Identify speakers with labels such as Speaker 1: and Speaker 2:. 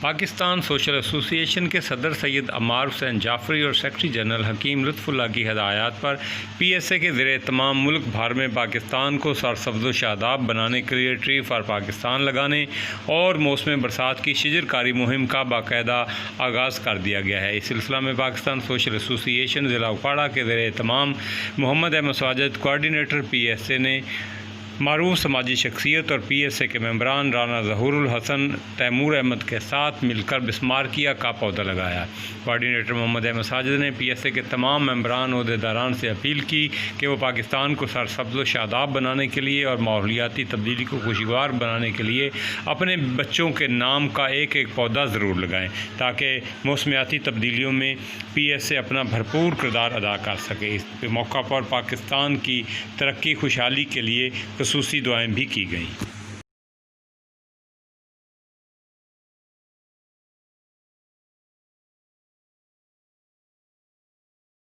Speaker 1: Pakistan social ایسوسی ایشن کے صدر سید عمار حسین جعفری اور سیکرٹری جنرل حکیم لطف اللہ کی ہدایات پر پی ایس اے کے زیر اہتمام ملک بھر میں پاکستان کو سرسبز و شاداب بنانے کے لیے ٹری فار پاکستان لگانے اور موسم برسات کی شجر کاری مہم کا باقاعدہ آغاز کر دیا گیا ہے۔ اس سلسلہ میں پاکستان سوشل ایسوسی ایشن ضلع اکواڑہ کے زیر اہتمام Muhammad Ahmad Sajid coordinator P S A نے معروف سماجی شخصیت اور پی ایس اے کے ممبران رانا ظہور الحسن تیمور احمد کے ساتھ مل کر بسمارکیہ کا پودا لگایا۔ کوآرڈینیٹر محمد احمد ساجد نے پی ایس اے کے تمام ممبران عہدیداران سے اپیل کی کہ وہ پاکستان کو سرسبز و شاداب بنانے کے لیے اور ماحولیاتی تبدیلی کو خوشگوار بنانے کے لیے اپنے بچوں کے نام کا ایک ایک پودا ضرور لگائیں تاکہ موسمیاتی تبدیلیوں میں پی ایس اے اپنا بھرپور کردار ادا کر سکے۔ اس موقع پر پاکستان کی ترقی خوشحالی کے لیے خصوصی دعائیں بھی کی گئیں۔